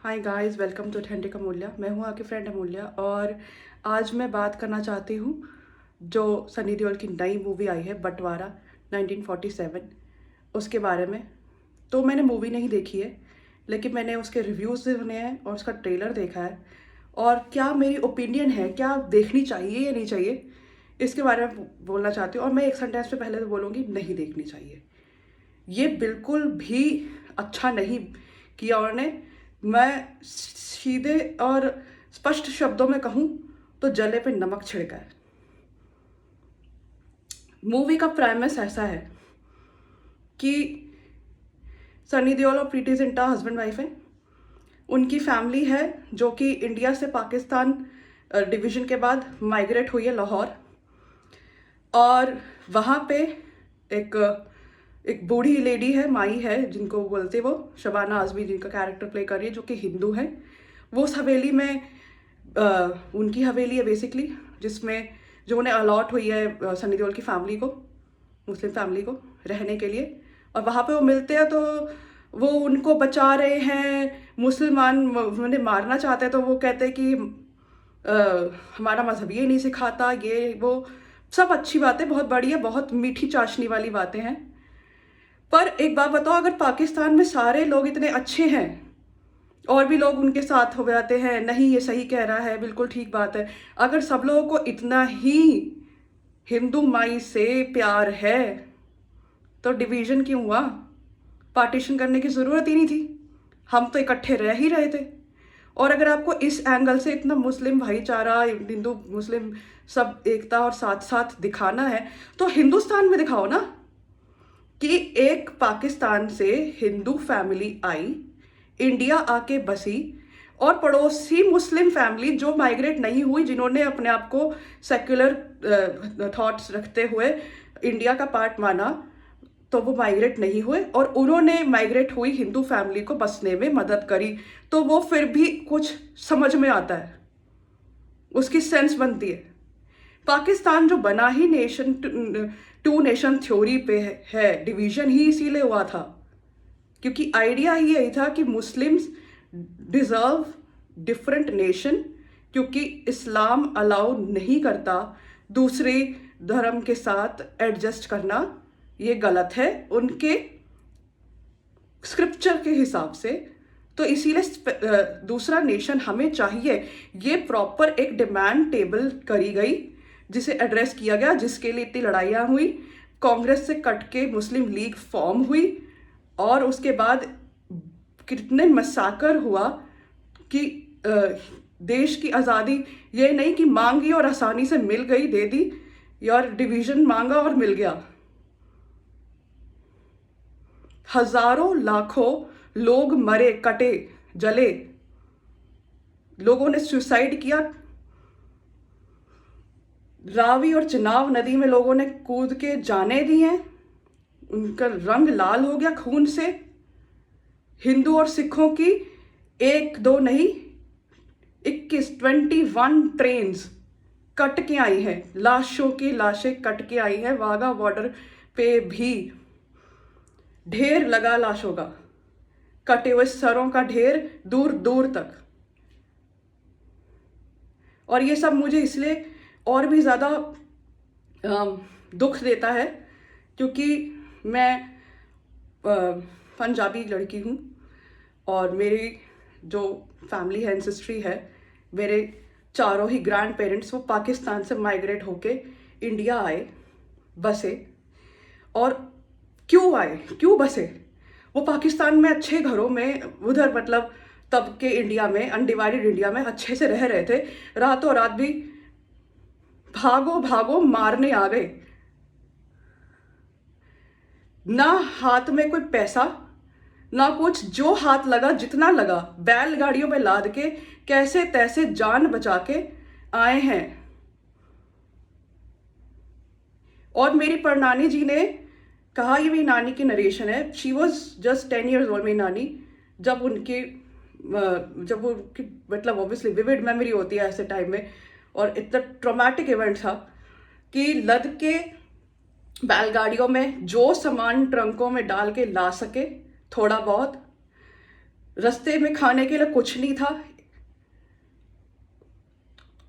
Hi guys, welcome to authentic Amulya. मैं हूँ आपकी फ्रेंड अमूल्या और आज मैं बात करना चाहती हूँ जो सनी देओल की नई मूवी आई है बंटवारा 1947 उसके बारे में। तो मैंने मूवी नहीं देखी है, लेकिन मैंने उसके रिव्यूज़ सुने हैं और उसका ट्रेलर देखा है। और क्या मेरी ओपिनियन है, क्या देखनी चाहिए या नहीं चाहिए, इसके बारे में बोलना चाहती हूँ। और मैं एक सेंटेंस पे पहले तो बोलूँगी, नहीं देखनी चाहिए। ये बिल्कुल भी अच्छा नहीं किया उन्होंने। मैं सीधे और स्पष्ट शब्दों में कहूँ तो जले पे नमक छिड़का है। मूवी का प्रेमिस ऐसा है कि सनी देओल और प्रीति जिंटा हस्बैंड वाइफ है। उनकी फैमिली है जो कि इंडिया से पाकिस्तान डिवीज़न के बाद माइग्रेट हुई है लाहौर। और वहाँ पे एक एक बूढ़ी लेडी है, माई है, जिनको बोलते वो शबाना आजमी, जिनका कैरेक्टर प्ले कर रही है, जो कि हिंदू है। वो उस हवेली में उनकी हवेली है बेसिकली, जिसमें जो उन्हें अलॉट हुई है सनी देओल की फैमिली को, मुस्लिम फैमिली को रहने के लिए। और वहाँ पे वो मिलते हैं तो वो उनको बचा रहे हैं। मुसलमान उन्हें मारना चाहते हैं तो वो कहते हैं कि हमारा मजहब ये नहीं सिखाता, ये वो सब अच्छी बातें, बहुत बढ़िया, बहुत मीठी चाशनी वाली बातें हैं। पर एक बात बताओ, अगर पाकिस्तान में सारे लोग इतने अच्छे हैं और भी लोग उनके साथ हो जाते हैं, नहीं ये सही कह रहा है, बिल्कुल ठीक बात है, अगर सब लोगों को इतना ही हिंदू माई से प्यार है तो डिवीजन क्यों हुआ? पार्टीशन करने की ज़रूरत ही नहीं थी, हम तो इकट्ठे रह ही रहे थे। और अगर आपको इस एंगल से इतना मुस्लिम भाईचारा, हिंदू मुस्लिम सब एकता और साथ साथ दिखाना है तो हिंदुस्तान में दिखाओ ना, कि एक पाकिस्तान से हिंदू फैमिली आई, इंडिया आके बसी, और पड़ोसी मुस्लिम फैमिली जो माइग्रेट नहीं हुई, जिन्होंने अपने आप को सेक्युलर थॉट्स रखते हुए इंडिया का पार्ट माना, तो वो माइग्रेट नहीं हुए और उन्होंने माइग्रेट हुई हिंदू फैमिली को बसने में मदद करी। तो वो फिर भी कुछ समझ में आता है, उसकी सेंस बनती है। पाकिस्तान जो बना ही नेशन टू नेशन थ्योरी पे है, डिवीजन ही इसीलिए हुआ था, क्योंकि आइडिया ही यही था कि मुस्लिम्स डिजर्व डिफरेंट नेशन, क्योंकि इस्लाम अलाउ नहीं करता दूसरे धर्म के साथ एडजस्ट करना, ये गलत है उनके स्क्रिप्चर के हिसाब से। तो इसीलिए दूसरा नेशन हमें चाहिए, ये प्रॉपर एक डिमांड टेबल करी गई, जिसे एड्रेस किया गया, जिसके लिए इतनी लड़ाइयाँ हुई। कांग्रेस से कट के मुस्लिम लीग फॉर्म हुई और उसके बाद कितने मसाकर हुआ कि देश की आज़ादी ये नहीं कि मांगी और आसानी से मिल गई, दे दी, और डिवीजन मांगा और मिल गया। हजारों लाखों लोग मरे, कटे, जले, लोगों ने सुसाइड किया। रावी और चिनाब नदी में लोगों ने कूद के जाने दी हैं, उनका रंग लाल हो गया खून से। हिंदू और सिखों की एक दो नहीं, 21 ट्रेन्स कट के आई हैं, लाशों की लाशें कट के आई हैं। वाघा बॉर्डर पे भी ढेर लगा लाशों का, कटे हुए सरों का ढेर दूर दूर तक। और ये सब मुझे इसलिए और भी ज़्यादा दुख देता है क्योंकि मैं पंजाबी लड़की हूँ और मेरी जो फैमिली है, एंसेस्ट्री है, मेरे चारों ही ग्रैंड पेरेंट्स वो पाकिस्तान से माइग्रेट होके इंडिया आए, बसे। और क्यों आए, क्यों बसे? वो पाकिस्तान में अच्छे घरों में, उधर मतलब तब के इंडिया में, अनडिवाइडेड इंडिया में अच्छे से रह रहे थे, रातों रात भी भागो भागो मारने आ गए। ना हाथ में कोई पैसा, ना कुछ, जो हाथ लगा जितना लगा बैलगाड़ियों में लाद के कैसे तैसे जान बचा के आए हैं। और मेरी परनानी जी ने कहा, ये मेरी नानी की नरेशन है, she was just 10 years old, मेरी नानी, जब वो मतलब ऑब्वियसली विविड मेमोरी होती है ऐसे टाइम में, और इतना ट्रॉमेटिक इवेंट था कि लद के बैलगाड़ियों में जो सामान ट्रंकों में डाल के ला सके थोड़ा बहुत, रास्ते में खाने के लिए कुछ नहीं था,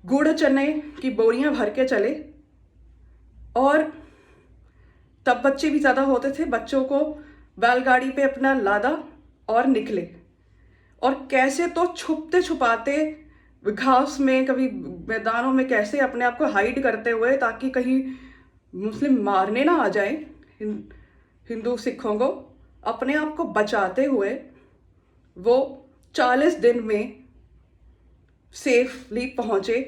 गुड़ चने की बोरियां भर के चले, और तब बच्चे भी ज़्यादा होते थे, बच्चों को बैलगाड़ी पे अपना लादा और निकले। और कैसे तो छुपते छुपाते घास में, कभी मैदानों में, कैसे अपने आप को हाइड करते हुए ताकि कहीं मुस्लिम मारने ना आ जाए हिंदू सिखों को, अपने आप को बचाते हुए वो 40 दिन में सेफली पहुंचे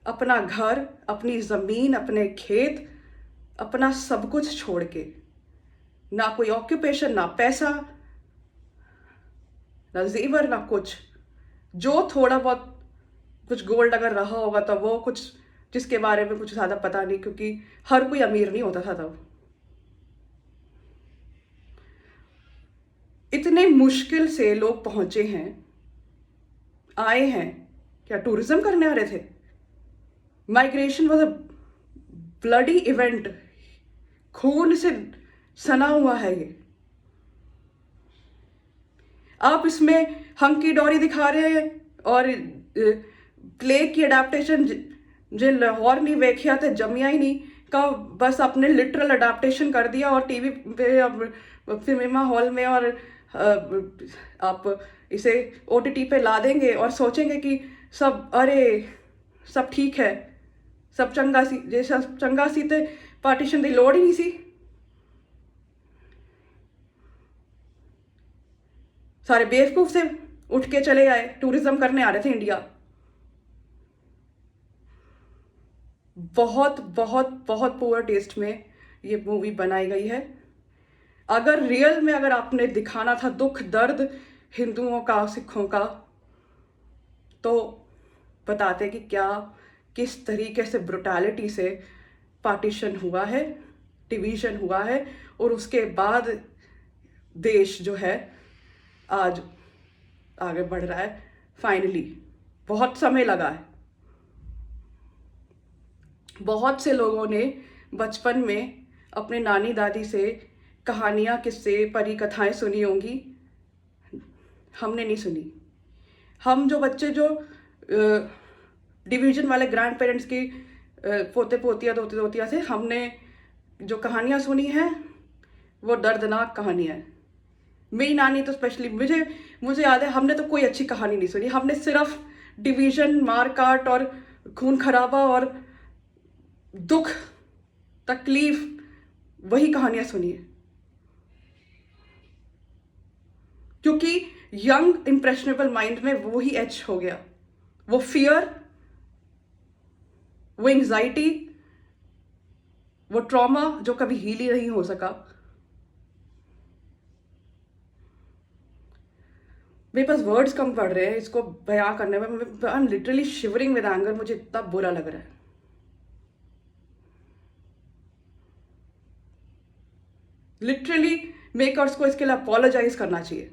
अपना घर, अपनी ज़मीन, अपने खेत, अपना सब कुछ छोड़ के। ना कोई ऑक्यूपेशन, ना पैसा, ना जेवर, ना कुछ। जो थोड़ा बहुत कुछ गोल्ड अगर रहा होगा तो वो कुछ, जिसके बारे में कुछ ज़्यादा पता नहीं, क्योंकि हर कोई अमीर नहीं होता था तब। इतने मुश्किल से लोग पहुंचे हैं, आए हैं, क्या टूरिज्म करने आ रहे थे? Migration was a bloody event, खून से सना हुआ है ये। आप इसमें हंकी डोरी दिखा रहे हैं और प्ले की अडेप्टेशन जिन लाहौर नहीं वेख्या थे, जमिया ही नहीं का, बस आपने लिटरल अडेप्टेशन कर दिया और टीवी पे, अब सिनेमा हॉल में, और आप इसे ओटीटी पे ला देंगे और सोचेंगे कि सब, अरे सब ठीक है, सब चंगा सी, जे सब चंगा सी ते पार्टीशन की लोड़ ही नहीं सी। सारे बेवकूफ से उठ के चले आए, टूरिज्म करने आ रहे थे इंडिया। बहुत बहुत बहुत पुअर टेस्ट में ये मूवी बनाई गई है। अगर रियल में अगर आपने दिखाना था दुख दर्द हिंदुओं का, सिखों का, तो बताते कि क्या, किस तरीके से ब्रुटैलिटी से पार्टीशन हुआ है, डिवीजन हुआ है, और उसके बाद देश जो है आज आगे बढ़ रहा है फाइनली। बहुत समय लगा है। बहुत से लोगों ने बचपन में अपने नानी दादी से कहानियाँ, किस्से, परी कथाएं सुनी होंगी, हमने नहीं सुनी। हम जो बच्चे जो डिवीजन वाले ग्रैंड पेरेंट्स की पोते पोतिया, दोते दोतिया से हमने जो कहानियाँ सुनी हैं वो दर्दनाक कहानियाँ हैं। मेरी नानी तो स्पेशली, मुझे याद है, हमने तो कोई अच्छी कहानी नहीं सुनी। हमने सिर्फ डिवीजन, मार काट और खून खराबा और दुख, तकलीफ, वही कहानियां सुनी है। क्योंकि यंग इंप्रेशनेबल माइंड में वो ही एच हो गया, वो फियर, वो एंजाइटी, वो ट्रॉमा जो कभी हील ही नहीं हो सका। मेरे पास वर्ड्स कम पड़ रहे हैं इसको बयां करने में। I am literally shivering with anger. मुझे इतना बुरा लग रहा है। लिटरली मेकर्स को इसके लिए अपोलोजाइज करना चाहिए।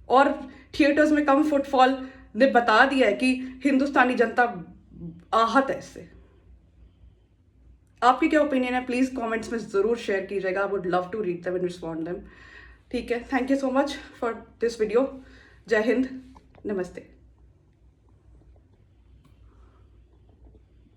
और थिएटर्स में कम फुटफॉल ने बता दिया है कि हिंदुस्तानी जनता आहत है इससे। आपकी क्या ओपिनियन है? प्लीज कमेंट्स में जरूर शेयर कीजिएगा। I would love to read them and respond them. ठीक है, thank you so much for this video. जय हिंद, नमस्ते।